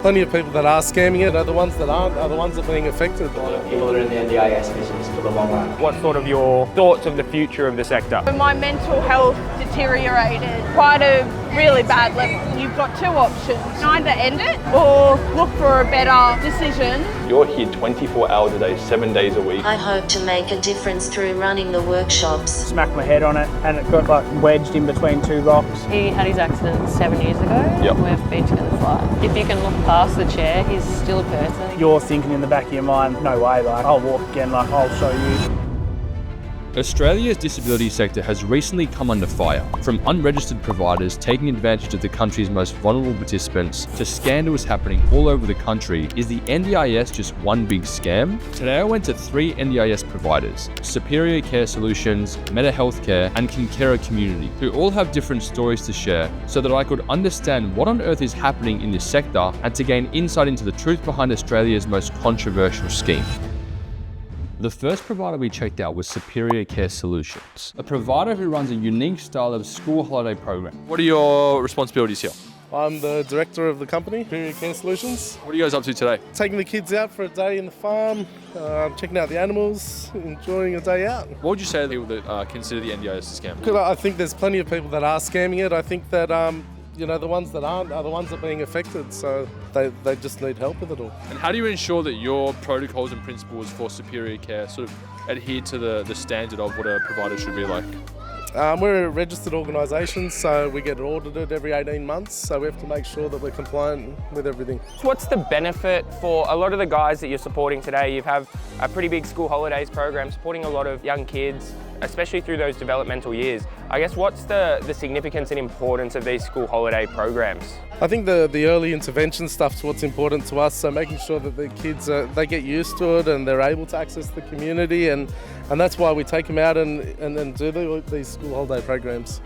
Plenty of people that are scamming it. The ones that aren't are the ones that are being affected. A lot of people that are in the NDIS business for the long run. What's sort of your thoughts of the future of the sector? My mental health deteriorated quite a really bad level. You've got two options. Either end it or look for a better decision. You're here 24 hours a day, 7 days a week. I hope to make a difference through running the workshops. Smacked my head on it and it got like wedged in between two rocks. He had his accident 7 years ago. Yep. We've been together for life. If you can look past the chair, he's still a person. You're thinking in the back of your mind, no way, like I'll walk again, like I'll show you. Australia's disability sector has recently come under fire, from unregistered providers taking advantage of the country's most vulnerable participants to scandals happening all over the country. Is the NDIS just one big scam? Today I went to 3 NDIS providers, Superior Care Solutions, Meta Healthcare and Kinkera Community, who all have different stories to share so that I could understand what on earth is happening in this sector and to gain insight into the truth behind Australia's most controversial scheme. The first provider we checked out was Superior Care Solutions, a provider who runs a unique style of school holiday program. What are your responsibilities here? I'm the director of the company, Superior Care Solutions. What are you guys up to today? Taking the kids out for a day in the farm, checking out the animals, enjoying a day out. What would you say to people that consider the NDIS a scam? Because I think there's plenty of people that are scamming it. I think that the ones that aren't are the ones that are being affected, so they just need help with it all. And how do you ensure that your protocols and principles for superior care sort of adhere to the standard of what a provider should be like? We're a registered organisation, so we get audited every 18 months, so we have to make sure that we're compliant with everything. What's the benefit for a lot of the guys that you're supporting today? You have a pretty big school holidays program supporting a lot of young kids, especially through those developmental years. I guess what's the significance and importance of these school holiday programs? I think the early intervention stuff's what's important to us, so making sure that the kids, they get used to it and they're able to access the community, and that's why we take them out and do these school holiday programs.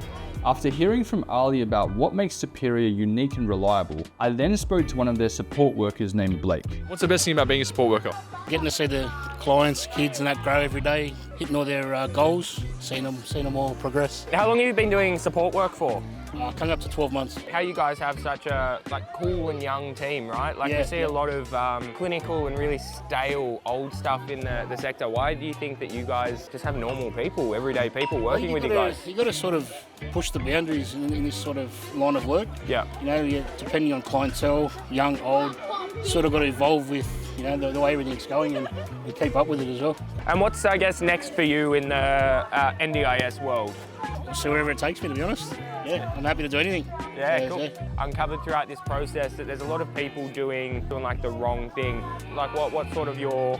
After hearing from Ali about what makes Superior unique and reliable, I then spoke to one of their support workers named Blake. What's the best thing about being a support worker? Getting to see the clients, kids and that grow every day, hitting all their goals, seeing them all progress. How long have you been doing support work for? Coming up to 12 months. How you guys have such a cool and young team, right? We see a lot of clinical and really stale old stuff in the sector. Why do you think that you guys just have normal people, everyday people working with you guys? You got to sort of push the boundaries in this sort of line of work. Yeah. Depending on clientele, young, old, sort of got to evolve with the way everything's going and keep up with it as well. And what's, I guess, next for you in the NDIS world? So wherever it takes me, to be honest. Yeah, I'm happy to do anything. Yeah, cool. Uncovered throughout this process that there's a lot of people doing like the wrong thing. Like what sort of your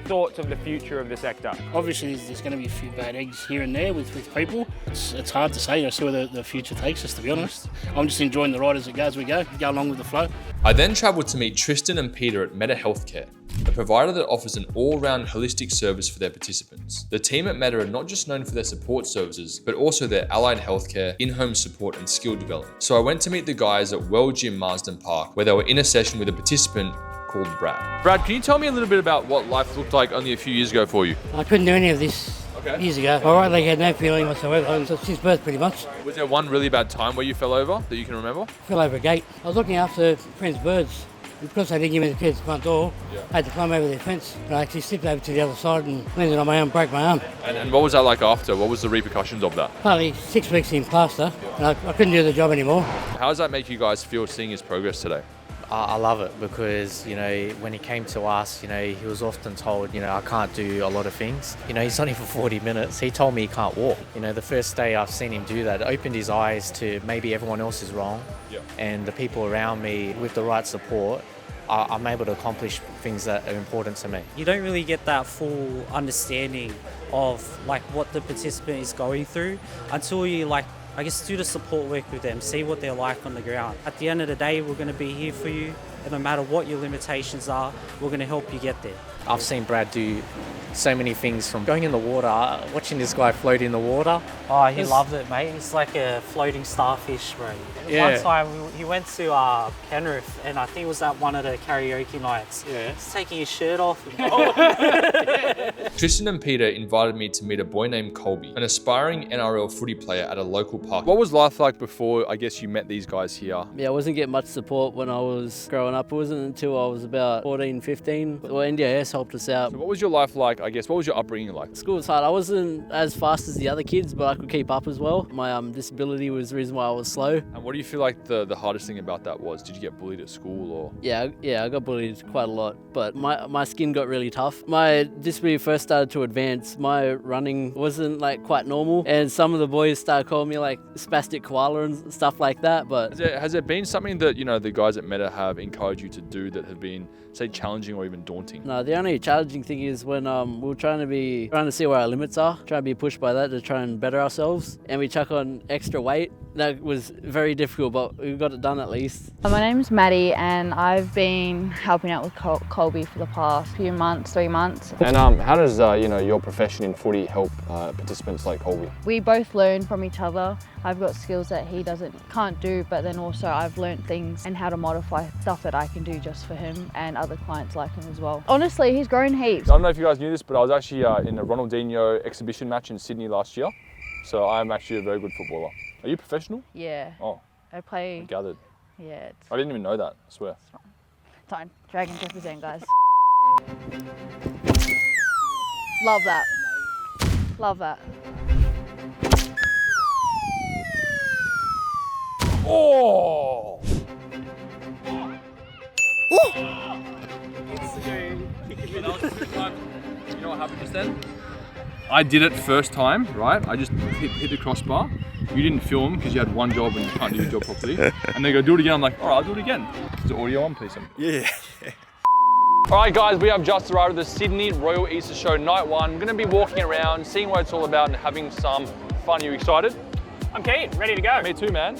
thoughts of the future of the sector? Obviously there's going to be a few bad eggs here and there with people. It's hard to say. I see where the future takes us, to be honest. I'm just enjoying the ride as we go along with the flow. I then travelled to meet Tristan and Peter at Meta Healthcare, a provider that offers an all-round holistic service for their participants. The team at Meta are not just known for their support services, but also their allied healthcare, in-home support and skill development. So I went to meet the guys at Well Gym Marsden Park, where they were in a session with a participant called Brad. Brad, can you tell me a little bit about what life looked like only a few years ago for you? I couldn't do any of this years ago. My right leg had no feeling whatsoever since birth, pretty much. Was there one really bad time where you fell over that you can remember? Fell over a gate. I was looking after friends' birds. And because they didn't give me the kids' front door, I had to climb over their fence. And I actually slipped over to the other side and landed on my arm, broke my arm. And what was that like after? What was the repercussions of that? Partly 6 weeks in plaster, and I couldn't do the job anymore. How does that make you guys feel seeing his progress today? I love it because, when he came to us, he was often told, I can't do a lot of things. He's only for 40 minutes. He told me he can't walk. The first day I've seen him do that, it opened his eyes to maybe everyone else is wrong. Yeah. And the people around me, with the right support, I'm able to accomplish things that are important to me. You don't really get that full understanding of what the participant is going through until you do the support work with them, see what they're like on the ground. At the end of the day, we're going to be here for you, and no matter what your limitations are, we're going to help you get there. I've seen Brad do so many things, from going in the water, watching this guy float in the water. Oh, he loved it, mate. He's like a floating starfish, bro. Yeah. One time he went to Penrith, and I think it was at one of the karaoke nights. Yeah. He's taking his shirt off. Tristan and Peter invited me to meet a boy named Colby, an aspiring NRL footy player at a local park. What was life like before, I guess, you met these guys here? Yeah, I wasn't getting much support when I was growing up. It wasn't until I was about 14, 15. Well, NDIS helped us out. So what was your life like, I guess? What was your upbringing like? School was hard. I wasn't as fast as the other kids, but I could keep up as well. My disability was the reason why I was slow. And what do you feel like the hardest thing about that was? Did you get bullied at school or? Yeah, I got bullied quite a lot, but my skin got really tough. My disability first started to advance. My running wasn't like quite normal, and some of the boys started calling me like spastic koala and stuff like that. But has there been something that, you know, the guys at Meta have encouraged you to do that have been, say, challenging or even daunting? No, the only challenging thing is when we're trying to see where our limits are, trying to be pushed by that to try and better ourselves, and we chuck on extra weight. That was very difficult, but we got it done at least. My name's Maddie, and I've been helping out with Colby for the past few months, 3 months. And how does your profession in footy help participants like Colby? We both learn from each other. I've got skills that he can't do, but then also I've learned things and how to modify stuff that I can do just for him and other clients like him as well. Honestly, he's grown heaps. I don't know if you guys knew this, but I was actually in a Ronaldinho exhibition match in Sydney last year. So I'm actually a very good footballer. Are you professional? Yeah. Oh. I play. I gathered. Yeah. I didn't even know that, I swear. It's fine. Dragons represent, guys. Love that. Love that. Oh! You know what happened just then? I did it first time, right? I just hit the crossbar. You didn't film because you had one job and you can't do your job properly. And they go, do it again. I'm like, all right, I'll do it again. Is the audio on, please? Yeah. All right, guys, we have just arrived at the Sydney Royal Easter Show Night 1. We're going to be walking around, seeing what it's all about and having some fun. Are you excited? I'm keen, ready to go. Me too, man.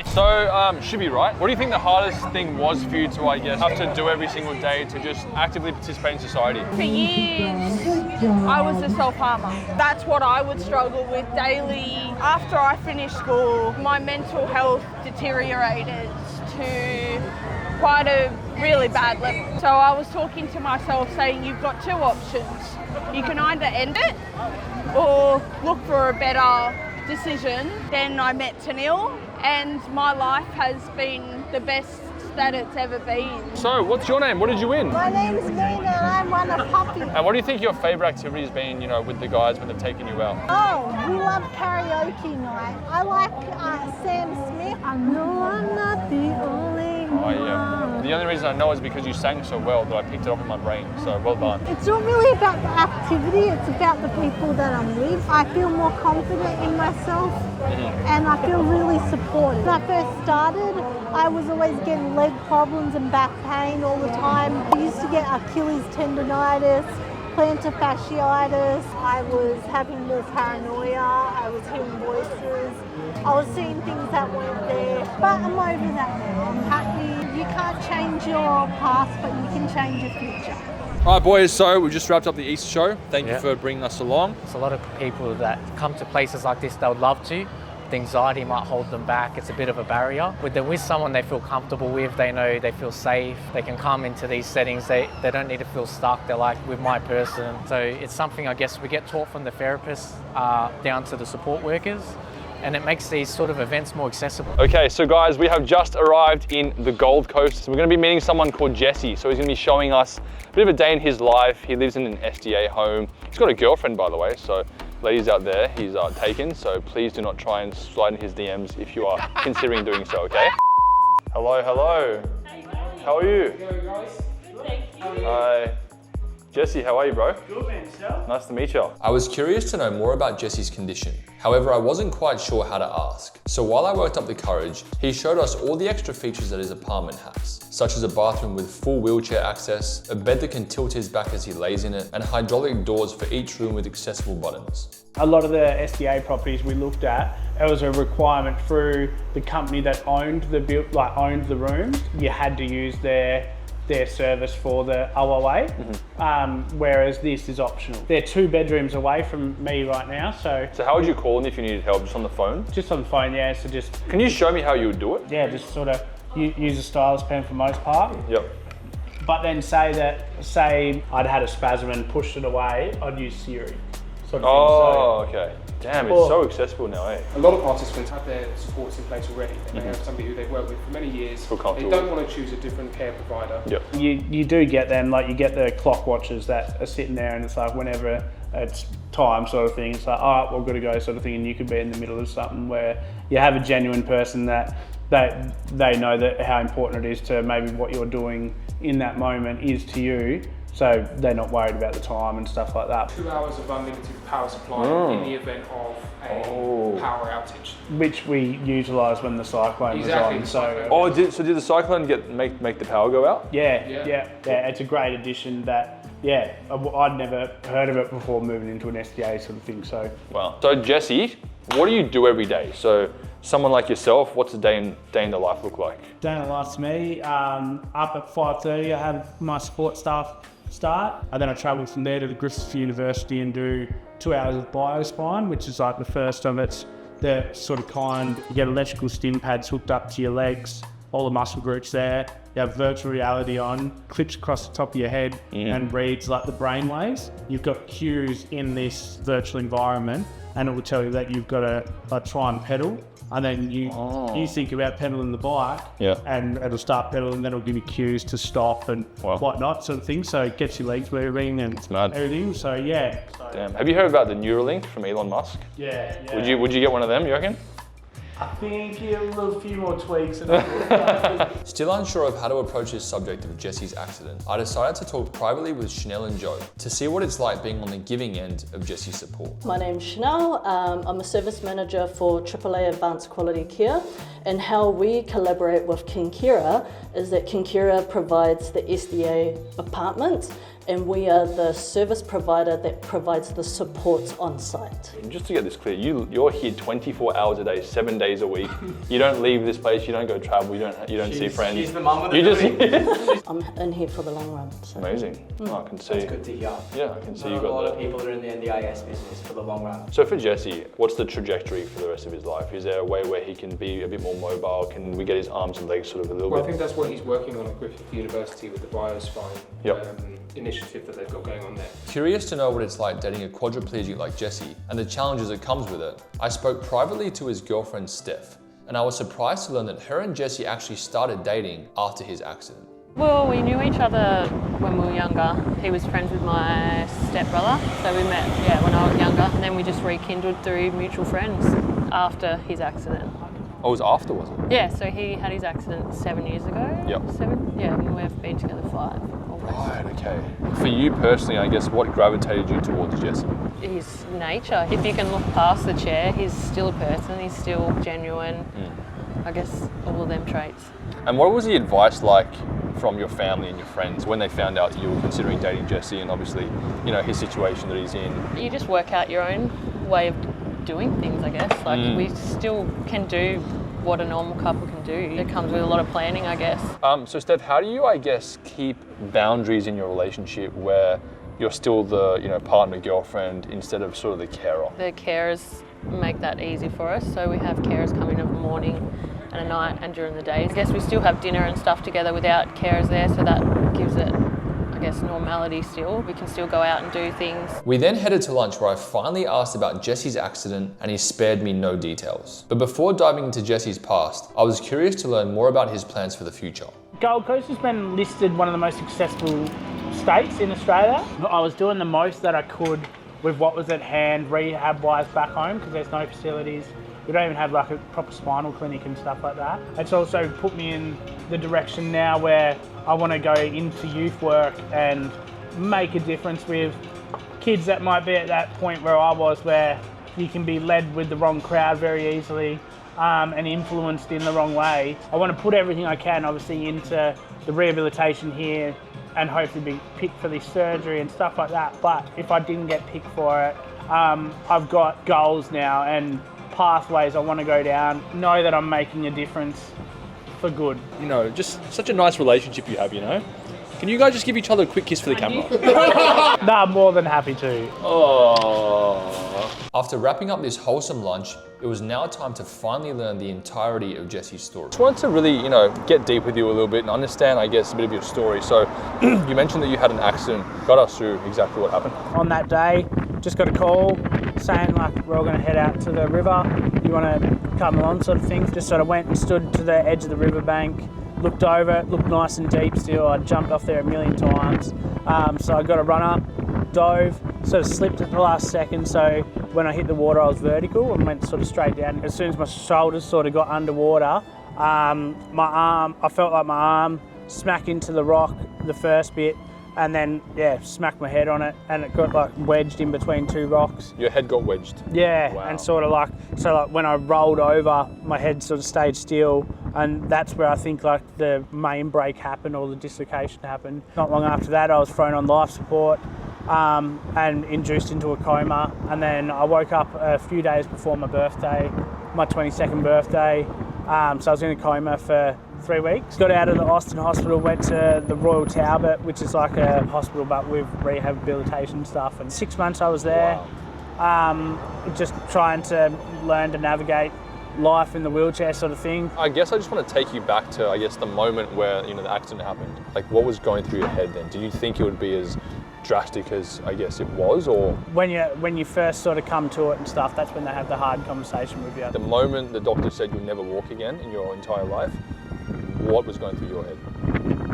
So, should be right. What do you think the hardest thing was for you to, I guess, have to do every single day to just actively participate in society? For years, I was a self-harmer. That's what I would struggle with daily. After I finished school, my mental health deteriorated to quite a really bad level. So I was talking to myself saying, you've got two options. You can either end it or look for a better decision. Then I met Tanil, and my life has been the best that it's ever been. So, what's your name? What did you win? My name's Nina and I'm one of Poppy. And what do you think your favourite activity has been, with the guys when they've taken you out? Oh, we love karaoke night. I like Sam Smith. I know I'm not the only one. Oh, yeah. The only reason I know is because you sang so well that I picked it up in my brain, so well done. It's not really about the activity, it's about the people that I'm with. I feel more confident in myself and I feel really supported. When I first started, I was always getting leg problems and back pain all the time. I used to get Achilles tendonitis, plantar fasciitis. I was having more paranoia. I was hearing voices. I was seeing things that weren't there. But I'm over that now. I'm happy. You can't change your past, but you can change your future. All right, boys, so we just wrapped up the Easter show. Thank you for bringing us along. There's a lot of people that come to places like this, they would love to. The anxiety might hold them back. It's a bit of a barrier. When they're with someone they feel comfortable with, they know they feel safe, they can come into these settings, they don't need to feel stuck. They're like with my person. So it's something I guess we get taught from the therapists down to the support workers, and it makes these sort of events more accessible. Okay, so guys, we have just arrived in the Gold Coast. So we're gonna be meeting someone called Jesse. So he's gonna be showing us a bit of a day in his life. He lives in an SDA home. He's got a girlfriend, by the way, so ladies out there, he's taken, so please do not try and slide in his DMs if you are considering doing so, okay? Hello, hello. How are you? Good, thank you. Hi. Jesse, how are you, bro? Good, man, yourself? Nice to meet you. I was curious to know more about Jesse's condition. However, I wasn't quite sure how to ask. So while I worked up the courage, he showed us all the extra features that his apartment has, such as a bathroom with full wheelchair access, a bed that can tilt his back as he lays in it, and hydraulic doors for each room with accessible buttons. A lot of the SDA properties we looked at, it was a requirement through the company that owned the rooms. You had to use their service for the OOA, whereas this is optional. They're 2 bedrooms away from me right now, so... So how would you call them if you needed help? Just on the phone? Just on the phone, yeah, so just... Can you show me how you would do it? Yeah, just sort of use a stylus pen for most part. Yep. But then say I'd had a spasm and pushed it away, I'd use Siri. sort of Oh, thing. okay. Damn, it's so accessible now, eh? A lot of participants have their supports in place already. They may have somebody who they've worked with for many years. Feel They comfortable. don't want to choose a different care provider. Yep. You do get them, like you get the clock watchers that are sitting there and it's like whenever it's time sort of thing, it's like, all right, well, we've got to go sort of thing, and you could be in the middle of something where you have a genuine person that they know that how important it is to maybe what you're doing in that moment is to you. So they're not worried about the time and stuff like that. 2 hours of unlimited power supply in the event of a power outage. Which we utilise when the cyclone Exactly, was on. So, Oh, did the cyclone make the power go out? yeah. It's a great addition that, I'd never heard of it before moving into an SDA sort of thing. So Wow. So Jesse, what do you do every day? So someone like yourself, what's a day in the life look like? day in the life to me, up at 5:30, I have my support staff start, and then I travel from there to the Griffith University and do 2 hours of biospine, which is like the first of its the sort of kind. You get electrical stim pads hooked up to your legs, all the muscle groups there. You have virtual reality on, clips across the top of your head and reads like the brain waves. You've got cues in this virtual environment, and it will tell you that you've got to try and pedal. And then you think about pedaling the bike, and it'll start pedaling, then it'll give you cues to stop and whatnot, sort of thing. So it gets your legs moving and everything. So yeah. Damn. Have you heard about the Neuralink from Elon Musk? Yeah. Would you get one of them, you reckon? I think a few more tweaks. Still unsure of how to approach this subject of Jesse's accident, I decided to talk privately with Chanel and Joe to see what it's like being on the giving end of Jesse's support. My name's Chanel. I'm a service manager for AAA Advanced Quality Care, and how we collaborate with Kinkira is that Kinkira provides the SDA apartments, and we are the service provider that provides the supports on site. Just to get this clear, you're here 24 hours a day, 7 days a week. You don't leave this place, you don't go travel, you don't see friends. She's the mum of the I'm in here for the long run. So. Amazing. Oh, I can see. That's good to hear. Yeah, I can see Not you got a lot that. of people are in the NDIS business for the long run. So for Jesse, what's the trajectory for the rest of his life? Is there a way where he can be a bit more mobile? Can we get his arms and legs sort of a little Well, bit? I think that's what he's working on at Griffith University with the biospine initiative that they've got going on there. Curious to know what it's like dating a quadriplegic like Jesse and the challenges that comes with it, I spoke privately to his girlfriend Steph, and I was surprised to learn that her and Jesse actually started dating after his accident. Well, we knew each other when we were younger. He was friends with my stepbrother, so we met when I was younger, and then we just rekindled through mutual friends after his accident. Oh, it was after, was it? Yeah, so he had his accident 7 years ago. Yep. 7? Yeah, and we've been together 5. Right, okay. For you personally, I guess, what gravitated you towards Jesse? His nature. If you can look past the chair, he's still a person, he's still genuine. I guess all of them traits. And what was the advice like from your family and your friends when they found out that you were considering dating Jesse and obviously, you know, his situation that he's in? You just work out your own way of doing things, I guess. Like we still can do what a normal couple can do. It comes with a lot of planning, I guess. So Steph, how do you, I guess, keep boundaries in your relationship where you're still the, you know, partner, girlfriend, instead of sort of the carer? The carers make that easy for us. So we have carers come in in the morning and at night and during the day. I guess we still have dinner and stuff together without carers there, so that gives it, I guess, normality still. We can still go out and do things. We then headed to lunch where I finally asked about Jesse's accident and he spared me no details. But before diving into Jesse's past, I was curious to learn more about his plans for the future. Gold Coast has been listed one of the most successful states in Australia. I was doing the most that I could with what was at hand rehab-wise back home, because there's no facilities. We don't even have like a proper spinal clinic and stuff like that. It's also put me in the direction now where I want to go into youth work and make a difference with kids that might be at that point where I was, where you can be led with the wrong crowd very easily and influenced in the wrong way. I want to put everything I can obviously into the rehabilitation here and hopefully be picked for this surgery and stuff like that. But if I didn't get picked for it, I've got goals now and pathways I want to go down, know that I'm making a difference for good. You know, just such a nice relationship you have, you know? Can you guys just give each other a quick kiss for the camera? No, I'm more than happy to. Oh. After wrapping up this wholesome lunch, it was now time to finally learn the entirety of Jesse's story. Just wanted to really, you know, get deep with you a little bit and understand, I guess, a bit of your story. So you mentioned that you had an accident. Got us through exactly what happened. On that day, just got a call saying like we're all going to head out to the river. You want to come along, sort of thing. Just sort of went and stood to the edge of the riverbank, looked over. It looked nice and deep still. I jumped off there a million times. So I got a run up, dove, sort of slipped at the last second. So when I hit the water, I was vertical and went sort of straight down. As soon as my shoulders sort of got underwater, I felt like my arm smack into the rock, the first bit, and then smacked my head on it, and it got like wedged in between two rocks. Your head got wedged? Yeah, wow. And sort of like when I rolled over, my head sort of stayed still, and that's where I think like the main break happened, or the dislocation happened. Not long after that, I was thrown on life support and induced into a coma, and then I woke up a few days before my birthday, my 22nd birthday. So I was in a coma for 3 weeks. Got out of the Austin hospital, went to the Royal Talbot, which is like a hospital but with rehabilitation stuff. And 6 months I was there, just trying to learn to navigate life in the wheelchair sort of thing. I guess I just want to take you back to, I guess, the moment where, the accident happened. Like, what was going through your head then? Did you think it would be as drastic as I guess it was, or? When you first sort of come to it and stuff, that's when they have the hard conversation with you. The moment the doctor said you'll never walk again in your entire life, what was going through your head?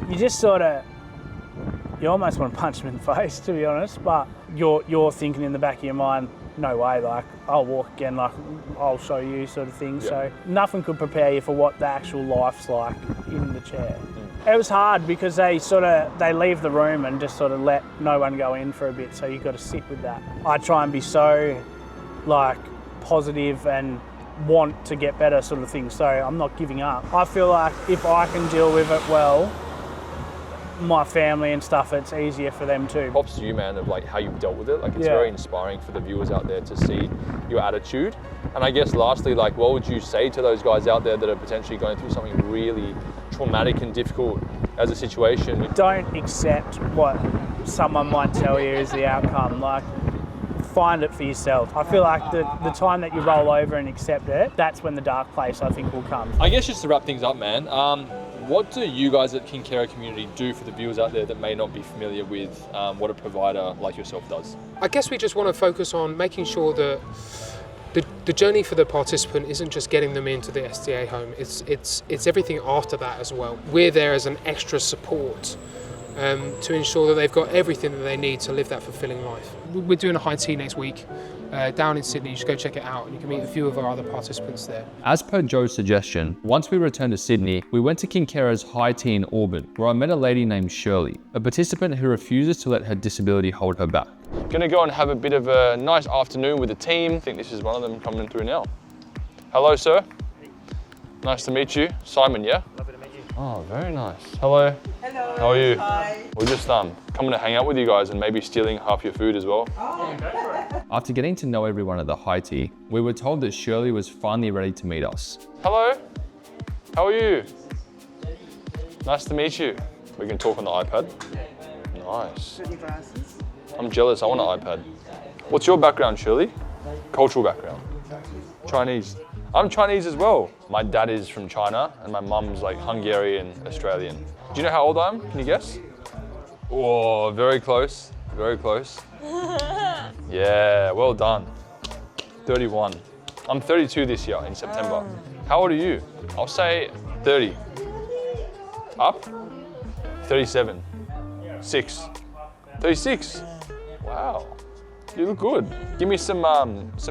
You just you almost want to punch them in the face, to be honest, but you're thinking in the back of your mind, no way, like, I'll walk again, like, I'll show you sort of thing. Yeah. So nothing could prepare you for what the actual life's like in the chair. It was hard because they leave the room and just sort of let no one go in for a bit, so you've got to sit with that. I try and be so like positive and want to get better sort of thing, so I'm not giving up. I feel like if I can deal with it well, my family and stuff, it's easier for them too. Props to you, man, of like how you've dealt with it. Like, it's very inspiring for the viewers out there to see your attitude. And I guess lastly, like, what would you say to those guys out there that are potentially going through something really traumatic and difficult as a situation? Don't accept what someone might tell you is the outcome. Like, find it for yourself. I feel like the time that you roll over and accept it, that's when the dark place, I think, will come. I guess just to wrap things up, man, what do you guys at King Carer Community do for the viewers out there that may not be familiar with what a provider like yourself does? I guess we just want to focus on making sure that the journey for the participant isn't just getting them into the SDA home, it's everything after that as well. We're there as an extra support to ensure that they've got everything that they need to live that fulfilling life. We're doing a high tea next week down in Sydney. You should go check it out, and you can meet a few of our other participants there. As per Joe's suggestion, once we returned to Sydney, we went to King Carer's high tea in Auburn, where I met a lady named Shirley, a participant who refuses to let her disability hold her back. Gonna go and have a bit of a nice afternoon with the team. I think this is one of them coming through now. Hello, sir. Nice to meet you. Simon, yeah? Lovely to meet you. Oh, very nice. Hello. Hello. How are you? Hi. We're just coming to hang out with you guys and maybe stealing half your food as well. Oh, go for it. After getting to know everyone at the high tea, we were told that Shirley was finally ready to meet us. Hello. How are you? Nice to meet you. We can talk on the iPad. Nice. I'm jealous. I want an iPad. What's your background, Shirley? Cultural background. Chinese. I'm Chinese as well. My dad is from China and my mum's like Hungarian, Australian. Do you know how old I am? Can you guess? Oh, very close. Very close. Yeah, well done. 31. I'm 32 this year in September. How old are you? I'll say 30. Up? 37. 6. 36. Wow. You look good. Give me some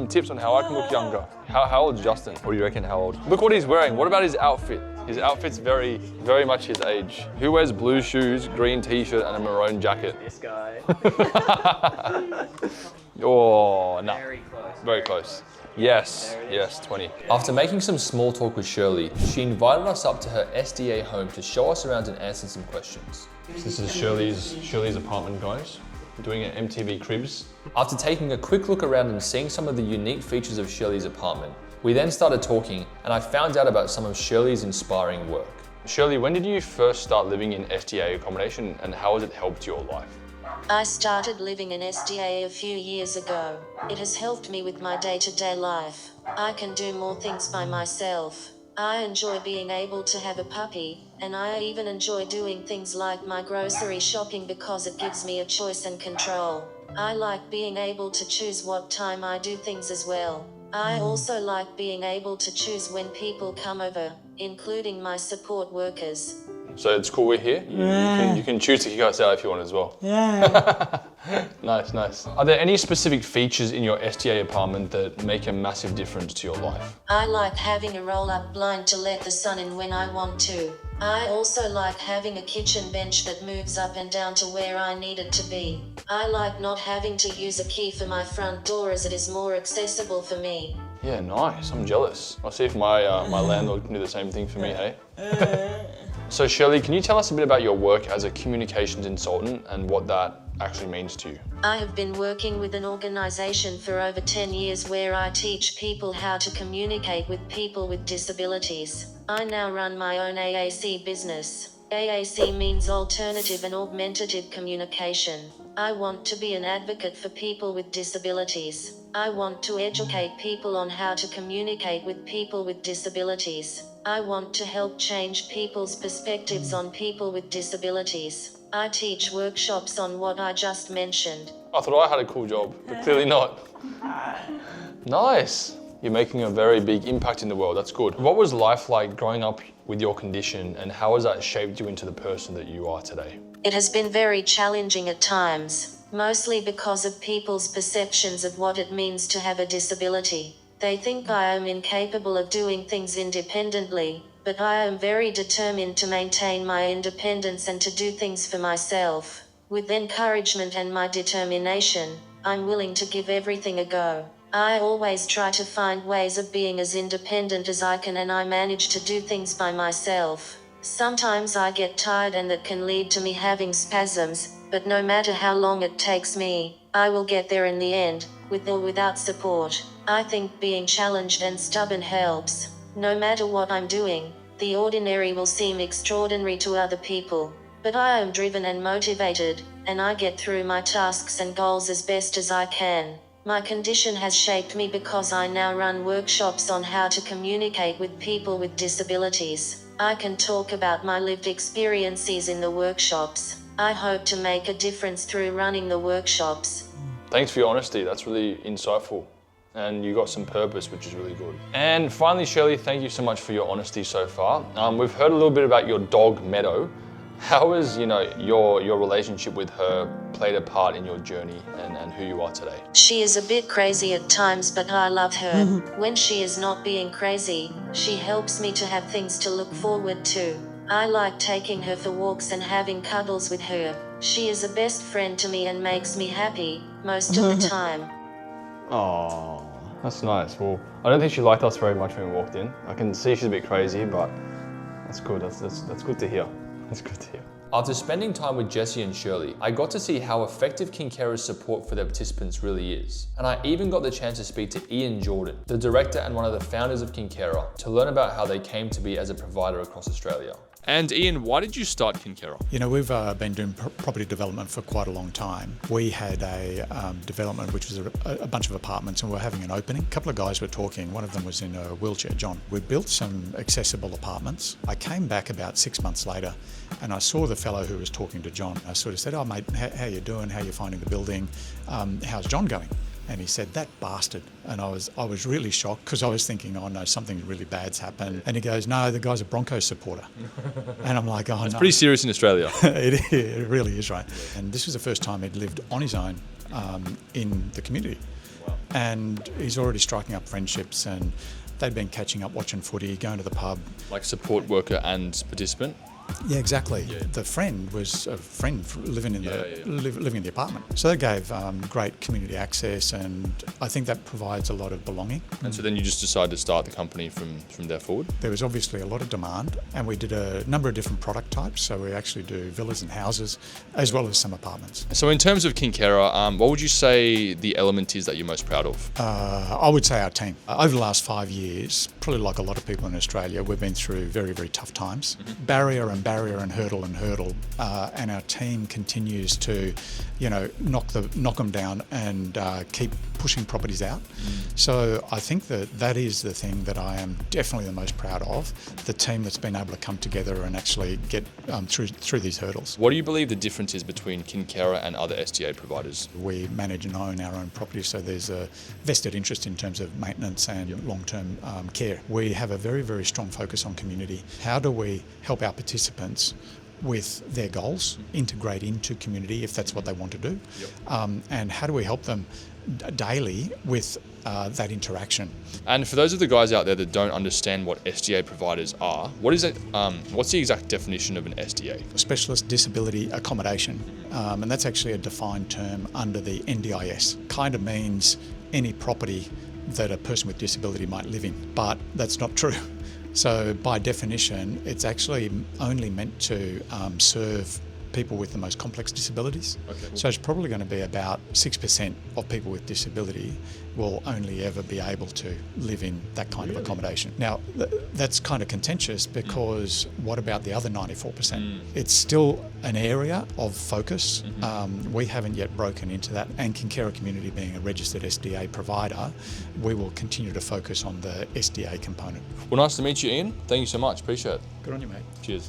tips on how I can look younger. How old is Justin? What do you reckon, how old? Look what he's wearing. What about his outfit? His outfit's very, very much his age. Who wears blue shoes, green t-shirt, and a maroon jacket? This guy. Oh, no. Very close. Very close. Yes, yes, 20. After making some small talk with Shirley, she invited us up to her SDA home to show us around and answer some questions. This is Shirley's apartment, guys. Doing an MTV Cribs. After taking a quick look around and seeing some of the unique features of Shirley's apartment, we then started talking and I found out about some of Shirley's inspiring work. Shirley, when did you first start living in SDA accommodation and how has it helped your life? I started living in SDA a few years ago. It has helped me with my day-to-day life. I can do more things by myself. I enjoy being able to have a puppy, and I even enjoy doing things like my grocery shopping because it gives me a choice and control. I like being able to choose what time I do things as well. I also like being able to choose when people come over, including my support workers. So it's cool we're here. You can choose to kick us out if you want as well. Yeah. Nice, nice. Are there any specific features in your SDA apartment that make a massive difference to your life? I like having a roll-up blind to let the sun in when I want to. I also like having a kitchen bench that moves up and down to where I need it to be. I like not having to use a key for my front door as it is more accessible for me. Yeah, nice. I'm jealous. I'll see if my landlord can do the same thing for me, hey? So Shirley, can you tell us a bit about your work as a communications consultant and what that actually means to you? I have been working with an organisation for over 10 years where I teach people how to communicate with people with disabilities. I now run my own AAC business. AAC means alternative and augmentative communication. I want to be an advocate for people with disabilities. I want to educate people on how to communicate with people with disabilities. I want to help change people's perspectives on people with disabilities. I teach workshops on what I just mentioned. I thought I had a cool job, but clearly not. Nice. You're making a very big impact in the world. That's good. What was life like growing up with your condition, and how has that shaped you into the person that you are today? It has been very challenging at times, mostly because of people's perceptions of what it means to have a disability. They think I am incapable of doing things independently, but I am very determined to maintain my independence and to do things for myself. With encouragement and my determination, I'm willing to give everything a go. I always try to find ways of being as independent as I can, and I manage to do things by myself. Sometimes I get tired and that can lead to me having spasms, but no matter how long it takes me, I will get there in the end, with or without support. I think being challenged and stubborn helps. No matter what I'm doing, the ordinary will seem extraordinary to other people. But I am driven and motivated, and I get through my tasks and goals as best as I can. My condition has shaped me because I now run workshops on how to communicate with people with disabilities. I can talk about my lived experiences in the workshops. I hope to make a difference through running the workshops. Thanks for your honesty. That's really insightful. And you got some purpose, which is really good. And finally, Shirley, thank you so much for your honesty so far. We've heard a little bit about your dog, Meadow. How has, your relationship with her played a part in your journey and who you are today? She is a bit crazy at times, but I love her. When she is not being crazy, she helps me to have things to look forward to. I like taking her for walks and having cuddles with her. She is a best friend to me and makes me happy most of the time. Oh, that's nice. Well, I don't think she liked us very much when we walked in. I can see she's a bit crazy, but that's good. That's good to hear. That's good to hear. After spending time with Jesse and Shirley, I got to see how effective Kincare's support for their participants really is. And I even got the chance to speak to Ian Jordan, the director and one of the founders of Kinkera, to learn about how they came to be as a provider across Australia. And Ian, why did you start Kinkera? We've been doing property development for quite a long time. We had a development which was a bunch of apartments, and we were having an opening. A couple of guys were talking. One of them was in a wheelchair, John. We built some accessible apartments. I came back about 6 months later and I saw the fellow who was talking to John. I sort of said, "Oh mate, how you doing? How you finding the building? How's John going?" And he said, "That bastard." And I was really shocked because I was thinking, oh no, something really bad's happened. And he goes, "No, the guy's a Broncos supporter." And I'm like, oh no. It's pretty serious in Australia. It really is, right? And this was the first time he'd lived on his own in the community. Wow. And he's already striking up friendships, and they'd been catching up, watching footy, going to the pub. Like support worker and participant? Yeah, exactly. Yeah. The friend was a friend living in living in the apartment. So that gave great community access, and I think that provides a lot of belonging. And so then you just decided to start the company from there forward? There was obviously a lot of demand, and we did a number of different product types. So we actually do villas and houses, as well as some apartments. So in terms of Kinkera, what would you say the element is that you're most proud of? I would say our team. Over the last 5 years, probably like a lot of people in Australia, we've been through very, very tough times. Mm-hmm. Barrier and hurdle, and our team continues to, knock them down and keep pushing properties out. So I think that is the thing that I am definitely the most proud of, the team that's been able to come together and actually get through these hurdles. What do you believe the difference is between Kincaid and other SDA providers? We manage and own our own properties, so there's a vested interest in terms of maintenance and long-term care. We have a very, very strong focus on community. How do we help our participants with their goals, integrate into community if that's what they want to do, and how do we help them daily with that interaction. And for those of the guys out there that don't understand what SDA providers are, what is it? What's the exact definition of an SDA? Specialist Disability Accommodation, and that's actually a defined term under the NDIS. Kind of means any property that a person with disability might live in, but that's not true. So by definition, it's actually only meant to serve people with the most complex disabilities. Okay. So it's probably going to be about 6% of people with disability will only ever be able to live in that kind of accommodation. Now, that's kind of contentious because what about the other 94%? It's still an area of focus. We haven't yet broken into that, and Kincaid Community being a registered SDA provider, we will continue to focus on the SDA component. Well, nice to meet you, Ian. Thank you so much. Appreciate it. Good on you, mate. Cheers.